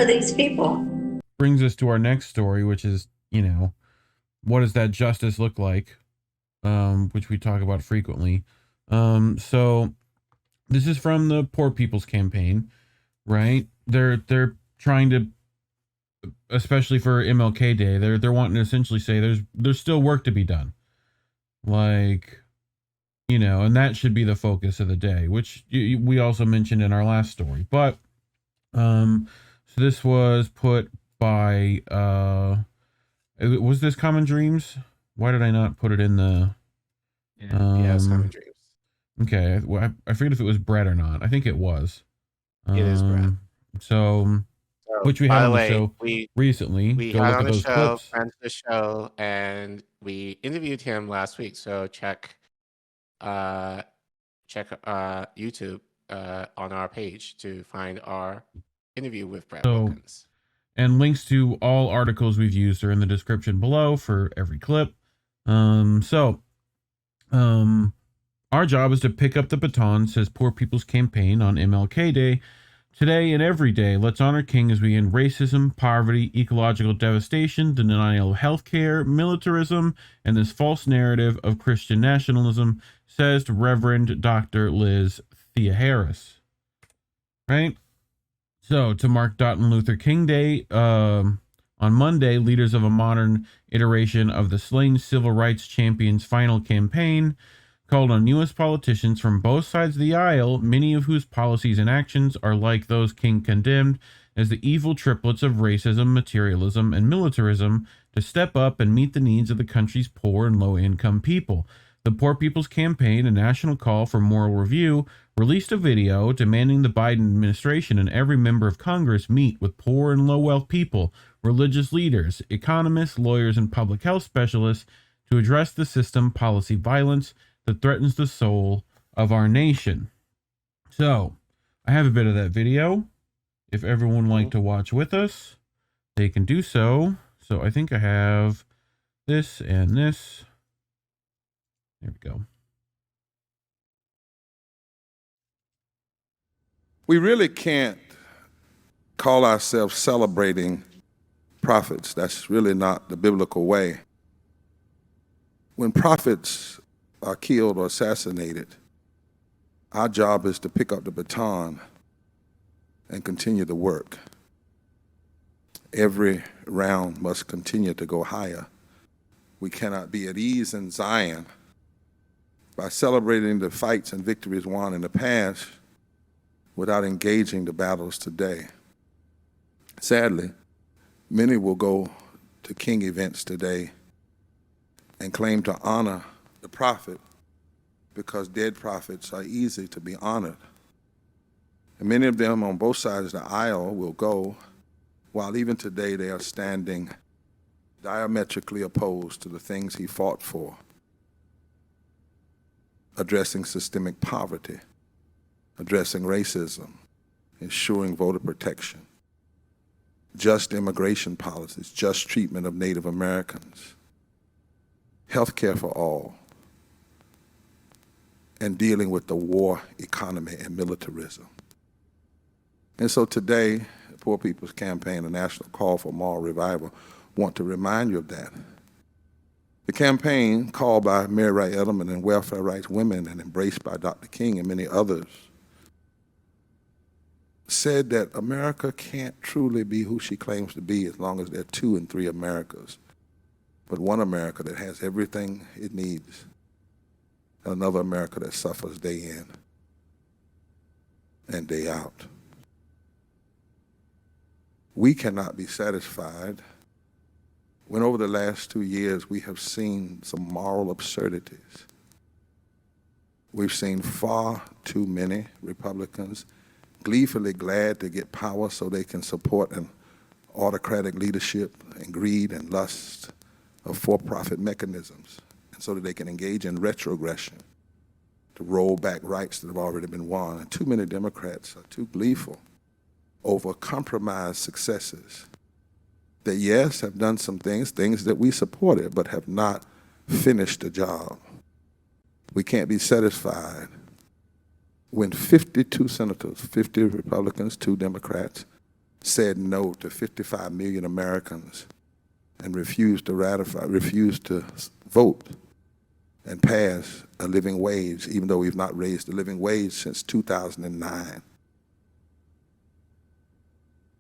are these people? Brings us to our next story, which is, what does that justice look like? Which we talk about frequently. So this is from the Poor People's Campaign, right? They're trying to, especially for MLK Day, they're wanting to essentially say there's still work to be done, like, and that should be the focus of the day, which we also mentioned in our last story. But so this was put by was this Common Dreams? Why did I not put it in the? Yeah, it's Common Dreams. Okay, well, I forget if it was Brett or not. I think it was. It is Brett. So, which we had on the show recently. We Go had look on at those the show, clips. friends of the show, and we interviewed him last week. So check YouTube on our page to find our interview with Brett Wilkins. And links to all articles we've used are in the description below for every clip. Our job is to pick up the baton, says Poor People's Campaign on MLK Day. Today and every day, let's honor King as we end racism, poverty, ecological devastation, the denial of healthcare, militarism, and this false narrative of Christian nationalism, says Reverend Dr. Liz Thea Harris. Right? So, to mark Martin Luther King Day, on Monday, leaders of a modern iteration of the slain civil rights champion's final campaign called on U.S. politicians from both sides of the aisle, many of whose policies and actions are like those King condemned as the evil triplets of racism, materialism, and militarism, to step up and meet the needs of the country's poor and low-income people. The Poor People's Campaign, a national call for moral review, released a video demanding the Biden administration and every member of Congress meet with poor and low-wealth people, religious leaders, economists, lawyers, and public health specialists to address the system policy violence that threatens the soul of our nation. So, I have a bit of that video. If everyone would like to watch with us, they can do so. So, I think I have this and this. There we go. We really can't call ourselves celebrating prophets. That's really not the biblical way. When prophets are killed or assassinated, our job is to pick up the baton and continue the work. Every round must continue to go higher. We cannot be at ease in Zion by celebrating the fights and victories won in the past without engaging the battles today. Sadly, many will go to King events today and claim to honor the prophet because dead prophets are easy to be honored. And many of them on both sides of the aisle will go, while even today they are standing diametrically opposed to the things he fought for: addressing systemic poverty, addressing racism, ensuring voter protection, just immigration policies, just treatment of Native Americans, health care for all, and dealing with the war economy and militarism. And so today, the Poor People's Campaign, a national call for moral revival, want to remind you of that. The campaign, called by Mary Wright Edelman and welfare rights women and embraced by Dr. King and many others, said that America can't truly be who she claims to be as long as there are 2 and 3 Americas, but one America that has everything it needs, and another America that suffers day in and day out. We cannot be satisfied when over the last 2 years we have seen some moral absurdities. We've seen far too many Republicans gleefully glad to get power so they can support an autocratic leadership and greed and lust of for-profit mechanisms, and so that they can engage in retrogression to roll back rights that have already been won. And too many Democrats are too gleeful over compromised successes that, yes, have done some things that we supported, but have not finished the job. We can't be satisfied when 52 senators, 50 Republicans, 2 Democrats, said no to 55 million Americans and refused to vote and pass a living wage, even though we've not raised the living wage since 2009.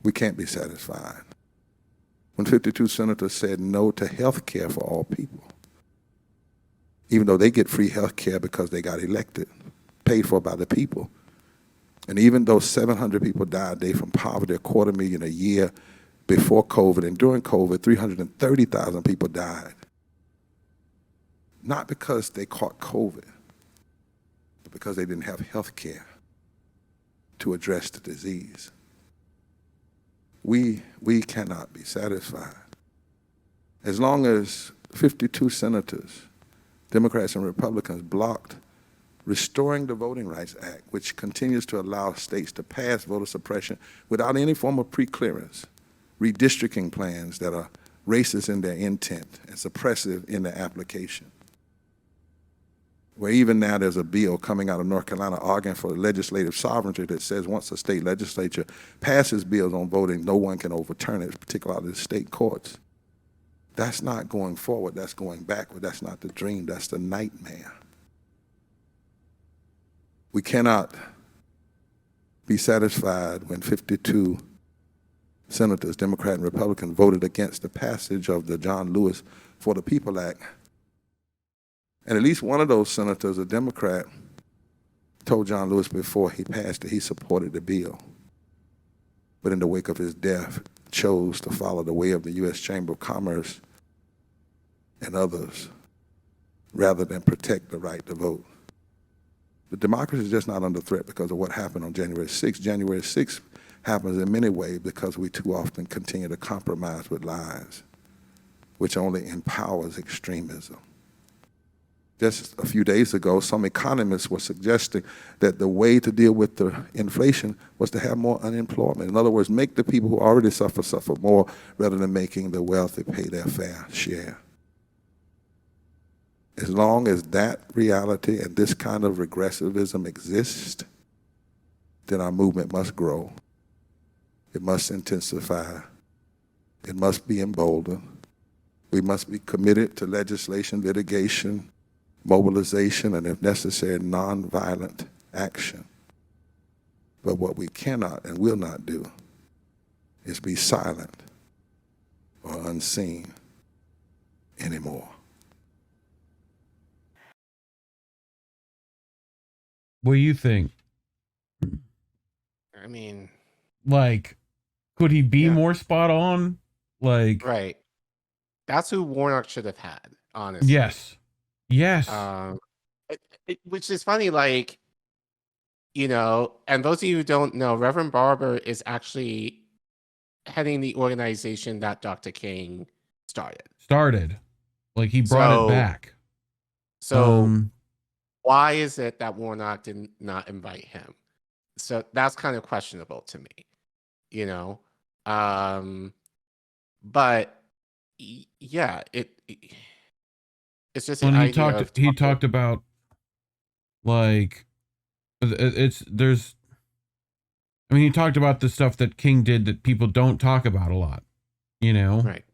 We can't be satisfied. When 52 senators said no to health care for all people, even though they get free health care because they got elected, paid for by the people. And even though 700 people died a day from poverty, 250,000 a year before COVID, and during COVID, 330,000 people died. Not because they caught COVID, but because they didn't have health care to address the disease. We cannot be satisfied. As long as 52 senators, Democrats and Republicans, blocked Restoring the Voting Rights Act, which continues to allow states to pass voter suppression without any form of pre-clearance, redistricting plans that are racist in their intent and suppressive in their application. Where even now there's a bill coming out of North Carolina arguing for legislative sovereignty that says once a state legislature passes bills on voting, no one can overturn it, particularly the state courts. That's not going forward, that's going backward. That's not the dream, that's the nightmare. We cannot be satisfied when 52 senators, Democrat and Republican, voted against the passage of the John Lewis for the People Act. And at least one of those senators, a Democrat, told John Lewis before he passed it, he supported the bill. But in the wake of his death, chose to follow the way of the U.S. Chamber of Commerce and others, rather than protect the right to vote. The democracy is just not under threat because of what happened on January 6th. January 6th happens in many ways because we too often continue to compromise with lies, which only empowers extremism. Just a few days ago, some economists were suggesting that the way to deal with the inflation was to have more unemployment. In other words, make the people who already suffer more rather than making the wealthy pay their fair share. As long as that reality and this kind of regressivism exists, then our movement must grow. It must intensify. It must be emboldened. We must be committed to legislation, litigation, mobilization, and if necessary, nonviolent action. But what we cannot and will not do is be silent or unseen anymore. What do you think? I mean, Like, could he be more spot on? Like, right. That's who Warnock should have had, honestly. yes. Yes. Which is funny, like, you know, and those of you who don't know, Reverend Barber is actually heading the organization that Dr. King started. Like, he brought it back. So why is it that Warnock did not invite him? So that's kind of questionable to me, you know? But yeah, it's just when he talked about, like, he talked about the stuff that King did that people don't talk about a lot, you know? Right.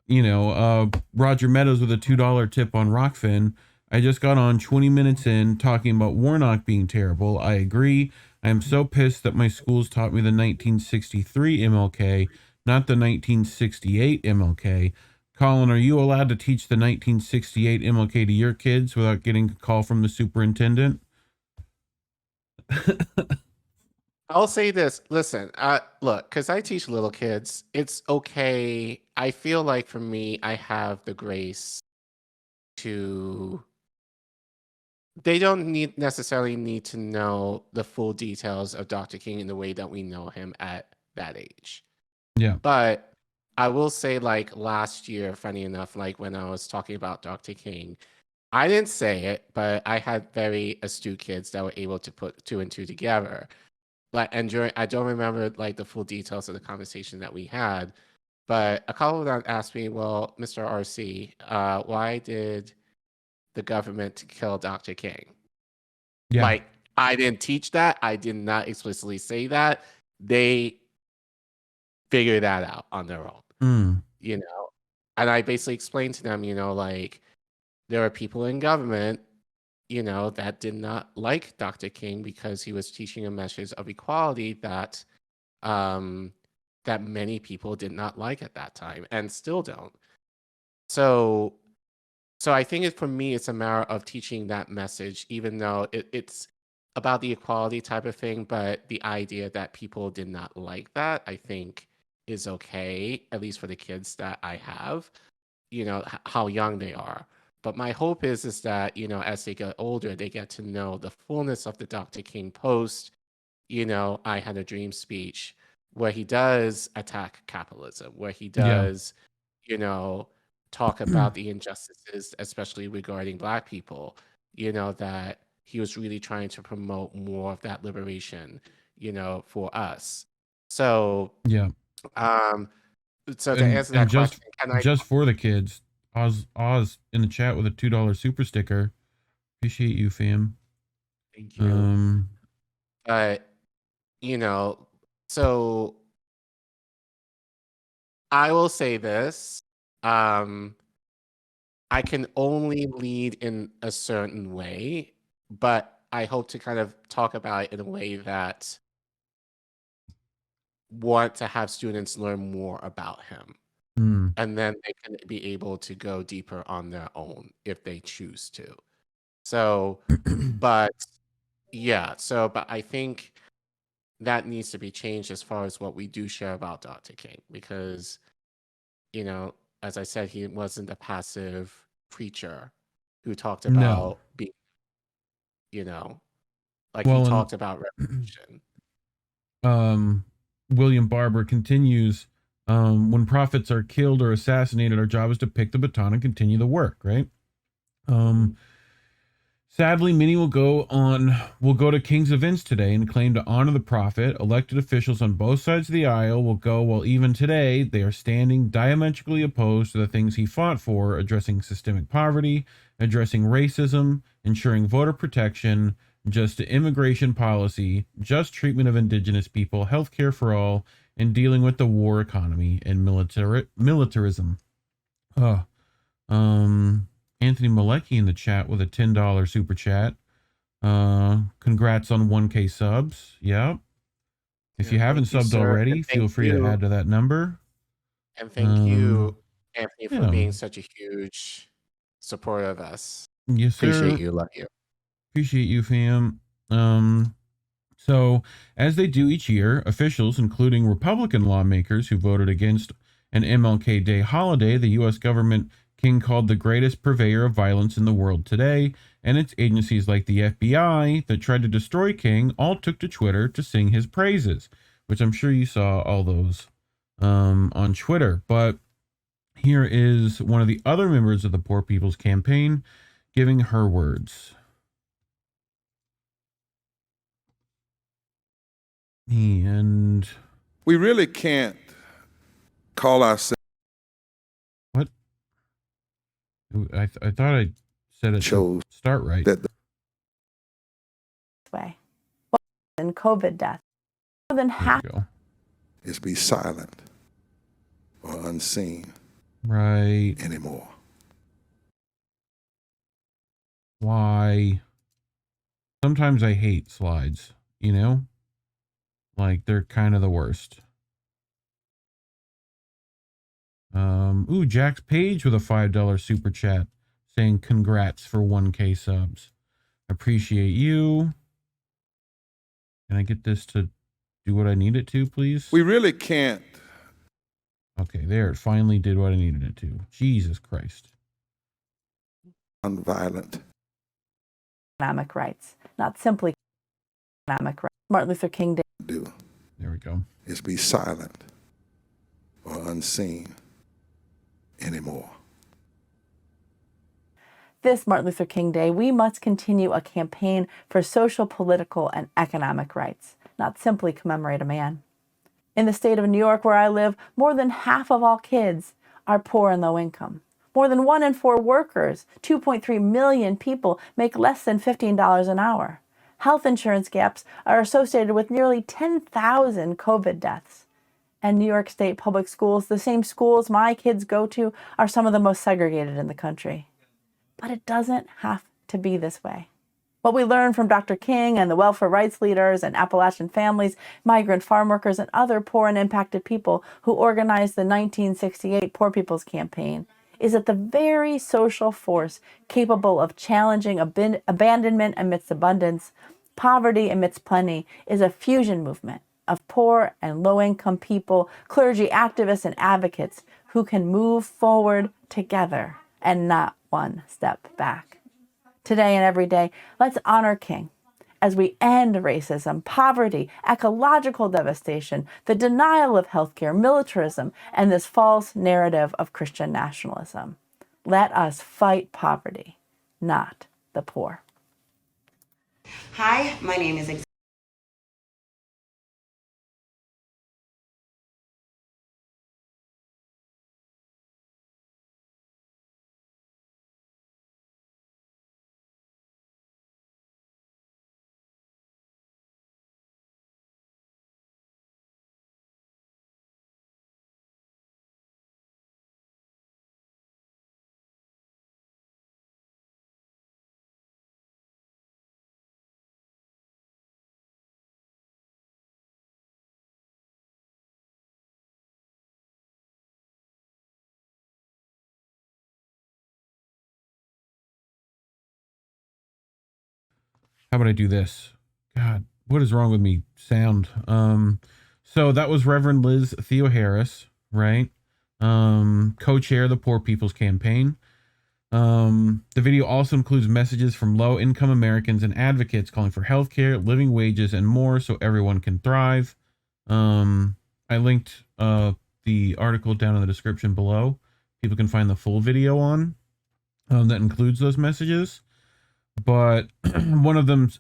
You know, Roger Meadows with a $2 tip on Rockfin. I just got on 20 minutes in talking about Warnock being terrible. I agree. I am so pissed that my schools taught me the 1963 MLK, not the 1968 MLK. Collin, are you allowed to teach the 1968 MLK to your kids without getting a call from the superintendent? I'll say this. Listen, look, because I teach little kids, it's okay. I feel like for me, I have the grace to... They don't necessarily need to know the full details of Dr. King in the way that we know him at that age. Yeah. But I will say, like, last year, funny enough, like when I was talking about Dr. King, I didn't say it, but I had very astute kids that were able to put two and two together. Like, and I don't remember like the full details of the conversation that we had, but a couple of them asked me, well, Mr. RC, why did the government kill Dr. King? Yeah. Like, I didn't teach that. I did not explicitly say that. They figure that out on their own, Mm. you know? And I basically explained to them, like there are people in government, that did not like Dr. King because he was teaching a message of equality that um, that many people did not like at that time and still don't. So, so I think for me, it's a matter of teaching that message, even though it's about the equality type of thing. But the idea that people did not like that, I think, is okay, at least for the kids that I have. How young they are. But my hope is that as they get older, they get to know the fullness of the Dr. King post. I Had a Dream speech where he does attack capitalism, where he Yeah. does, talk about the injustices, especially regarding Black people, that he was really trying to promote more of that liberation, for us. So, Yeah. um, so to And answer that just question, can I? just for the kids, Oz in the chat with a $2 super sticker. Appreciate you, fam. Thank you. But so I will say this. I can only lead in a certain way, but I hope to kind of talk about it in a way that want to have students learn more about him. Mm. And then they can be able to go deeper on their own if they choose to. So, but but I think that needs to be changed as far as what we do share about Dr. King, because, as I said, he wasn't a passive preacher who talked No. about being, like he Well, talked about revolution. William Barber continues, when prophets are killed or assassinated, our job is to pick the baton and continue the work, right? Sadly, many will go to King's events today and claim to honor the prophet. Elected officials on both sides of the aisle will go, while even today they are standing diametrically opposed to the things he fought for, addressing systemic poverty, addressing racism, ensuring voter protection, just immigration policy, just treatment of indigenous people, healthcare for all, and dealing with the war economy and militarism. Anthony Malecki in the chat with a $10 super chat. Congrats on 1K subs. Yep. If you haven't Thank you, subbed sir. already, And feel free to add to that number. And thank you, Anthony, for Yeah. being such a huge supporter of us. Yes, sir. Appreciate you. Love you. Appreciate you, fam. So, as they do each year, officials, including Republican lawmakers who voted against an MLK Day holiday, the U.S. government King called the greatest purveyor of violence in the world today, and its agencies like the FBI that tried to destroy King all took to Twitter to sing his praises, which I'm sure you saw all those on Twitter. But here is one of the other members of the Poor People's Campaign giving her words. And we really can't call ourselves. What? I thought I said it chose to start right. That way. And COVID death. More than half is be silent or unseen right anymore. Why? Sometimes I hate slides, like they're kind of the worst. Ooh, Jax Page with a $5 super chat saying congrats for 1K subs. Appreciate you. Can I get this to do what I need it to, please? We really can't. Okay, there. It finally did what I needed it to. Jesus Christ. Nonviolent. Economic rights, not simply economic rights. Martin Luther King Day. There we go. Is be silent or unseen anymore. This Martin Luther King Day, we must continue a campaign for social, political, and economic rights, not simply commemorate a man. In the state of New York, where I live, more than half of all kids are poor and low income. More than 1 in 4 workers, 2.3 million people, make less than $15 an hour. Health insurance gaps are associated with nearly 10,000 COVID deaths. And New York State public schools, the same schools my kids go to, are some of the most segregated in the country. But it doesn't have to be this way. What we learned from Dr. King and the welfare rights leaders and Appalachian families, migrant farm workers, and other poor and impacted people who organized the 1968 Poor People's Campaign is that the very social force capable of challenging abandonment amidst abundance, poverty amidst plenty, is a fusion movement of poor and low-income people, clergy, activists, and advocates who can move forward together and not one step back. Today and every day, let's honor King as we end racism, poverty, ecological devastation, the denial of healthcare, militarism, and this false narrative of Christian nationalism. Let us fight poverty, not the poor. Hi, my name is How about I do this? God, what is wrong with me? Sound. So that was Reverend Liz Theoharis, right? Co-chair of the Poor People's Campaign. The video also includes messages from low-income Americans and advocates calling for healthcare, living wages, and more so everyone can thrive. I linked the article down in the description below. People can find the full video on that includes those messages. But one of them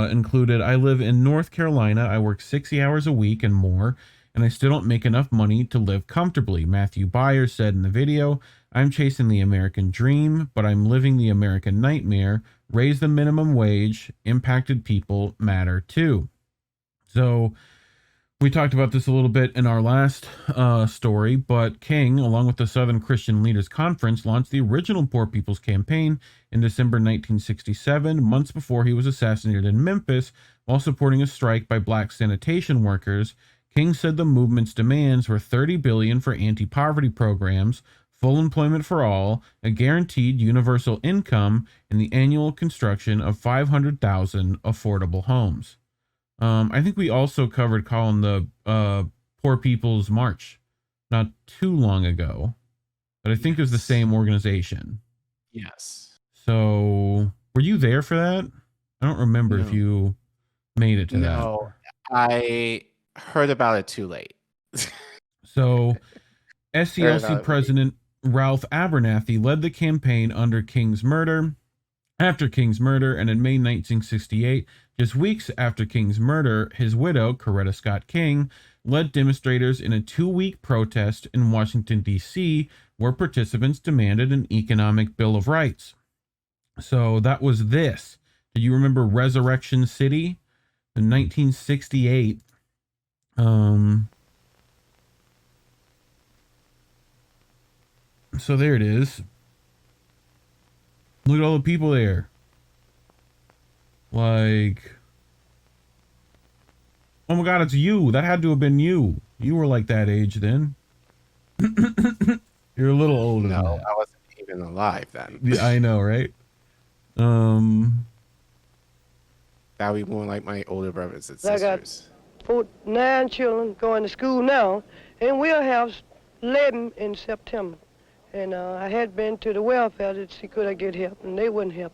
included, I live in North Carolina. I work 60 hours a week and more, and I still don't make enough money to live comfortably. Matthew Byers said in the video, I'm chasing the American dream, but I'm living the American nightmare. Raise the minimum wage. Impacted people matter too. So we talked about this a little bit in our last story, but King, along with the Southern Christian Leaders Conference, launched the original Poor People's Campaign in December 1967, months before he was assassinated in Memphis, while supporting a strike by black sanitation workers. King said the movement's demands were $30 billion for anti-poverty programs, full employment for all, a guaranteed universal income, and the annual construction of 500,000 affordable homes. I think we also covered, Collin, the Poor People's March not too long ago, but I think it was the same organization. Yes. So were you there for that? I don't remember if you made it to that. No, I heard about it too late. So SCLC President Ralph Abernathy led the campaign after King's murder, and in May 1968, just weeks after King's murder, his widow, Coretta Scott King, led demonstrators in a 2-week protest in Washington, D.C., where participants demanded an economic Bill of Rights. So that was this. Do you remember Resurrection City in 1968? So there it is. Look at all the people there. Like, oh my God, it's you. That had to have been you. You were like that age then. You're a little older than that. I wasn't even alive then. Yeah, I know, right? That would be more like my older brothers and sisters. I got 9 children going to school now, and we'll have 11 in September. And I had been to the welfare to see could I get help, and they wouldn't help.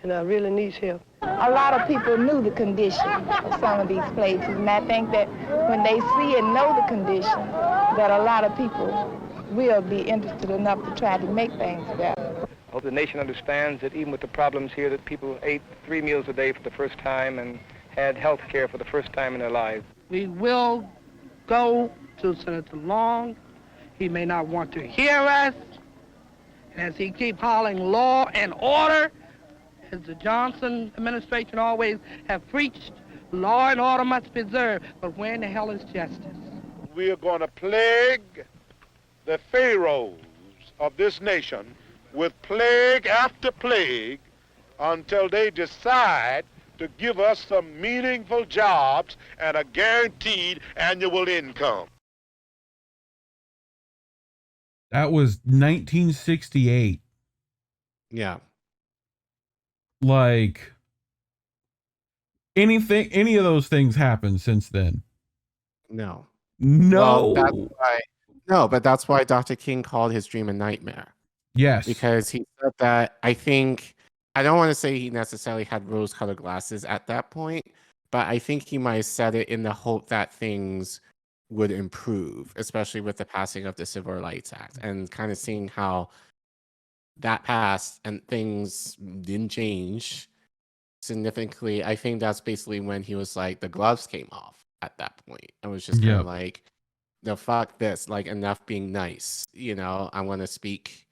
And I really need help. A lot of people knew the condition of some of these places, and I think that when they see and know the condition, that a lot of people will be interested enough to try to make things better. I hope the nation understands that even with the problems here, that people ate 3 meals a day for the first time and had health care for the first time in their lives. We will go to Senator Long. He may not want to hear us. And as he keeps hollering law and order, as the Johnson administration always have preached, law and order must be preserved. But where in the hell is justice? we are going to plague the pharaohs of this nation with plague after plague until they decide to give us some meaningful jobs and a guaranteed annual income. That was 1968. Yeah. Like, any of those things happened since then? No. No. Well, but that's why Dr. King called his dream a nightmare. Yes. Because he said that, I don't want to say he necessarily had rose-colored glasses at that point, but I think he might have said it in the hope that things would improve, especially with the passing of the Civil Rights Act, and kind of seeing how that passed and things didn't change significantly. I think that's basically when he was like, the gloves came off at that point. I was just kind of like, no, fuck this, like, enough being nice. I want to speak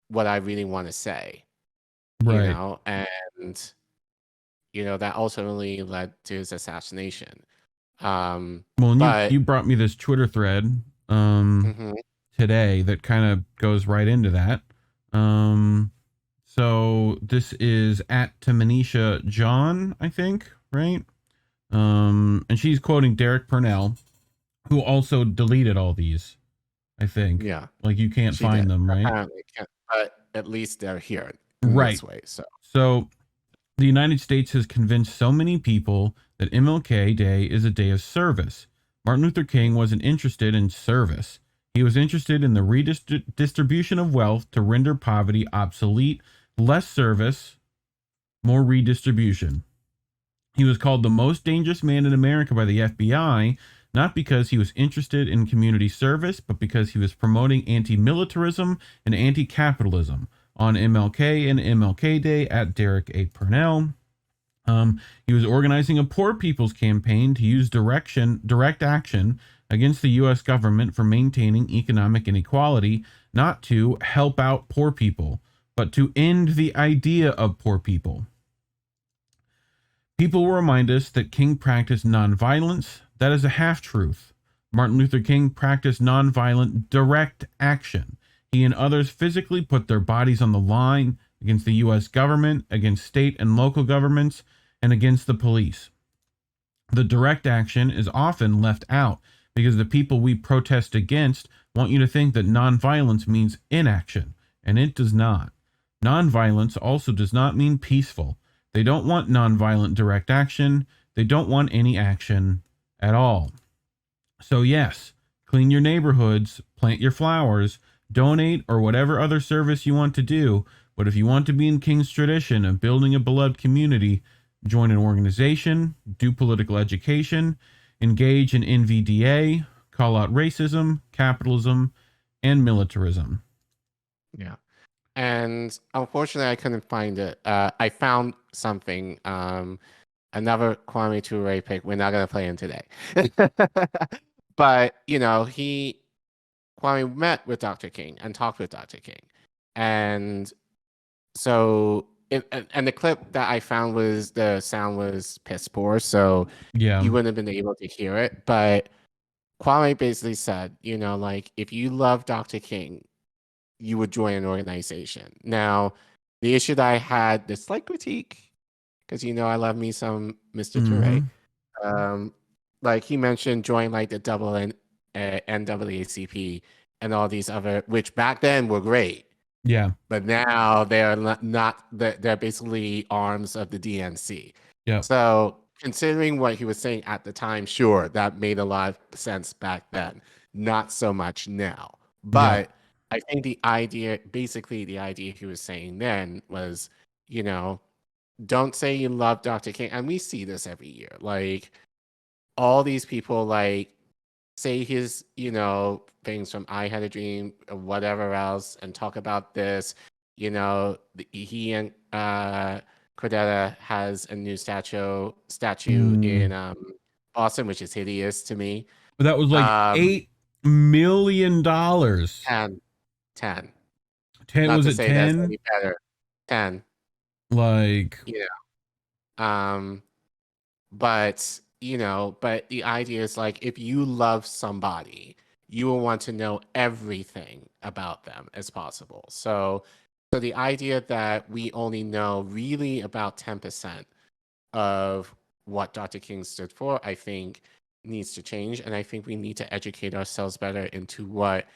what I really want to say. Right. And that ultimately led to his assassination. Well, you brought me this Twitter thread today that kind of goes right into that. So this is at Tamanisha John, I think, right? And she's quoting Derek Purnell, who also deleted all these, I think. Yeah. Like, you can't find them, right? Apparently can't, but at least they're here Right. this way. So the United States has convinced so many people that MLK Day is a day of service. Martin Luther King wasn't interested in service. He was interested in the redistribution of wealth to render poverty obsolete, less service, more redistribution. He was called the most dangerous man in America by the FBI, not because he was interested in community service, but because he was promoting anti-militarism and anti-capitalism. On MLK and MLK Day at Derek A. Purnell. He was organizing a poor people's campaign to use direct action against the U.S. government for maintaining economic inequality, not to help out poor people, but to end the idea of poor people. People will remind us that King practiced nonviolence. That is a half-truth. Martin Luther King practiced nonviolent direct action. He and others physically put their bodies on the line against the U.S. government, against state and local governments, and against the police. The direct action is often left out because the people we protest against want you to think that nonviolence means inaction, and it does not. Nonviolence also does not mean peaceful. They don't want nonviolent direct action. They don't want any action at all. So yes, clean your neighborhoods, plant your flowers, donate, or whatever other service you want to do. But if you want to be in King's tradition of building a beloved community, join an organization, do political education, engage in NVDA, call out racism, capitalism, and militarism. Yeah. And unfortunately, I couldn't find it. I found something. Another Kwame Ture pick. We're not going to play him today. But, Kwame met with Dr. King and talked with Dr. King. And so, and the clip that I found was, the sound was piss poor, so you wouldn't have been able to hear it. But Kwame basically said, if you love Dr. King, you would join an organization. Now, the issue that I had, the slight critique, because I love me some Mr. Ture. Like he mentioned, join like the NAACP and all these other, which back then were great. Yeah. But now they're not they're basically arms of the DNC. Yeah. So considering what he was saying at the time, sure, that made a lot of sense back then. Not so much now. But I think the idea he was saying then was, don't say you love Dr. King. And we see this every year. Like all these people like say his, things from I Had a Dream or whatever else and talk about this. He and Cordetta has a new statue in Boston, which is hideous to me. But that was like $8 million. 10. 10 Not was to it say 10? that's any better. 10. Like, But but the idea is like, if you love somebody, you will want to know everything about them as possible. So the idea that we only know really about 10% of what Dr. King stood for, I think needs to change. And I think we need to educate ourselves better into what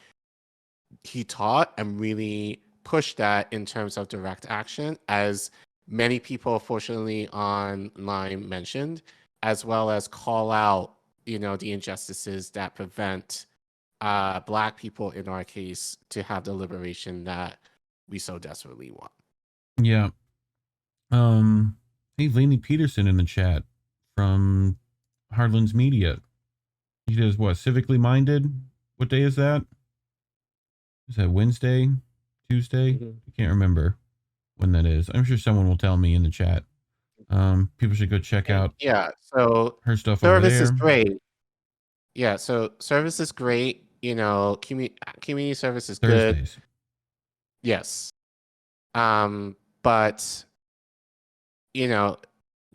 he taught and really push that in terms of direct action, as many people, fortunately, online mentioned, as well as call out, the injustices that prevent Black people, in our case, to have the liberation that we so desperately want. Yeah. Hey, Lainey Peterson in the chat from Hardlands Media. He does what? Civically Minded? What day is that? Is that Wednesday? Tuesday? I can't remember when that is. I'm sure someone will tell me in the chat. People should go check out so her stuff over service there. is great. Yeah, so service is great. Community service is Thursdays. good. Yes. But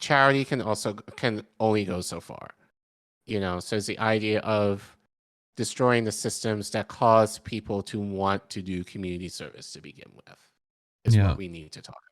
charity can only go so far. So it's the idea of destroying the systems that cause people to want to do community service to begin with is what we need to talk about.